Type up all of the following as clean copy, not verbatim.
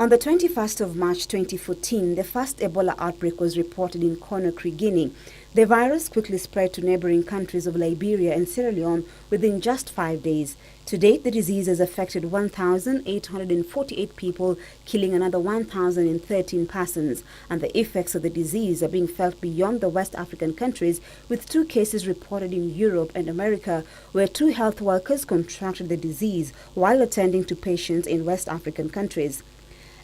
On the 21st of March 2014, the first Ebola outbreak was reported in Conakry, Guinea. The virus quickly spread to neighboring countries of Liberia and Sierra Leone within just 5 days. To date, the disease has affected 1,848 people, killing another 1,013 persons. And the effects of the disease are being felt beyond the West African countries, with 2 cases reported in Europe and America, where 2 health workers contracted the disease while attending to patients in West African countries.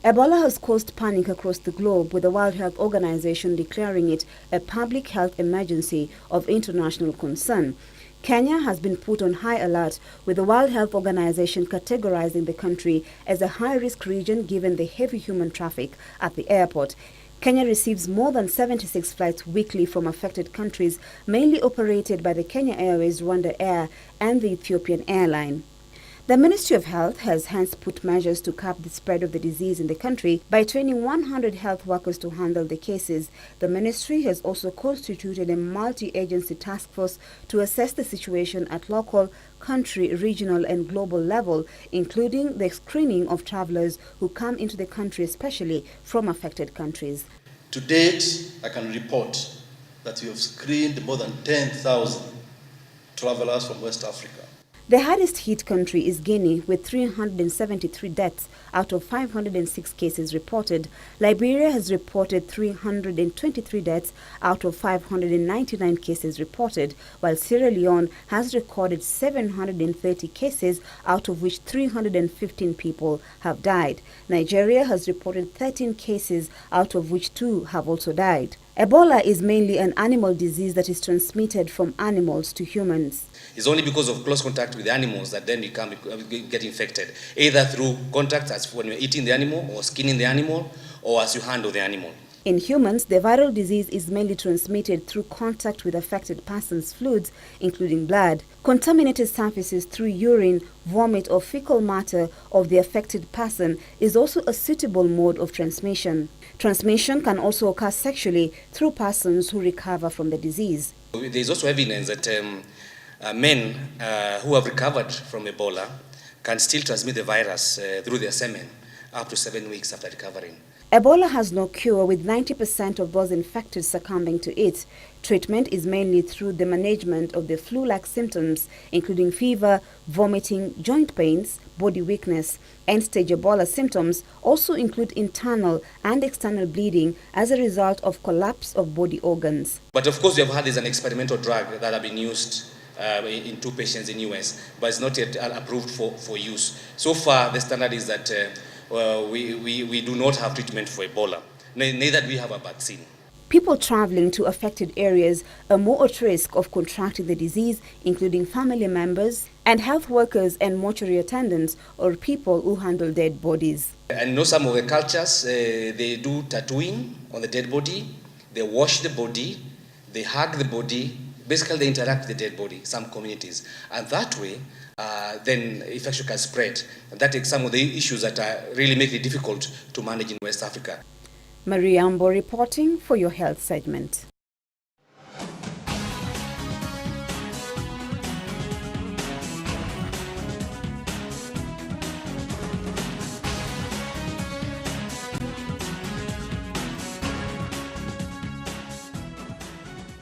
Ebola has caused panic across the globe, with the World Health Organization declaring it a public health emergency of international concern. Kenya has been put on high alert, with the World Health Organization categorizing the country as a high-risk region given the heavy human traffic at the airport. Kenya receives more than 76 flights weekly from affected countries, mainly operated by the Kenya Airways, Rwanda Air and the Ethiopian airline. The Ministry of Health has hence put measures to curb the spread of the disease in the country by training 100 health workers to handle the cases. The ministry has also constituted a multi-agency task force to assess the situation at local, country, regional and global level, including the screening of travelers who come into the country, especially from affected countries. To date, I can report that we have screened more than 10,000 travelers from West Africa. The hardest hit country is Guinea, with 373 deaths out of 506 cases reported. Liberia has reported 323 deaths out of 599 cases reported, while Sierra Leone has recorded 730 cases, out of which 315 people have died. Nigeria has reported 13 cases, out of which 2 have also died. Ebola is mainly an animal disease that is transmitted from animals to humans. It's only because of close contact with the animals that then you can get infected, either through contact, as when you're eating the animal, or skinning the animal, or as you handle the animal. In humans, the viral disease is mainly transmitted through contact with affected persons' fluids, including blood. Contaminated surfaces through urine, vomit or fecal matter of the affected person is also a suitable mode of transmission. Transmission can also occur sexually through persons who recover from the disease. There is also evidence that men who have recovered from Ebola can still transmit the virus through their semen up to 7 weeks after recovering. Ebola has no cure, with 90% of those infected succumbing to it. Treatment is mainly through the management of the flu-like symptoms, including fever, vomiting, joint pains, body weakness. End-stage Ebola symptoms also include internal and external bleeding as a result of collapse of body organs. But of course, we have had this an experimental drug that have been used in 2 patients in US, but it's not yet approved for use. So far, the standard is that we do not have treatment for Ebola, neither do we have a vaccine. People traveling to affected areas are more at risk of contracting the disease, including family members and health workers and mortuary attendants, or people who handle dead bodies. And some of the cultures, they do tattooing on the dead body, they wash the body, they hug the body, basically they interact with the dead body, some communities. And that way, then infection can spread. And that is some of the issues that really make it difficult to manage in West Africa. Maria Ambo reporting for your health segment.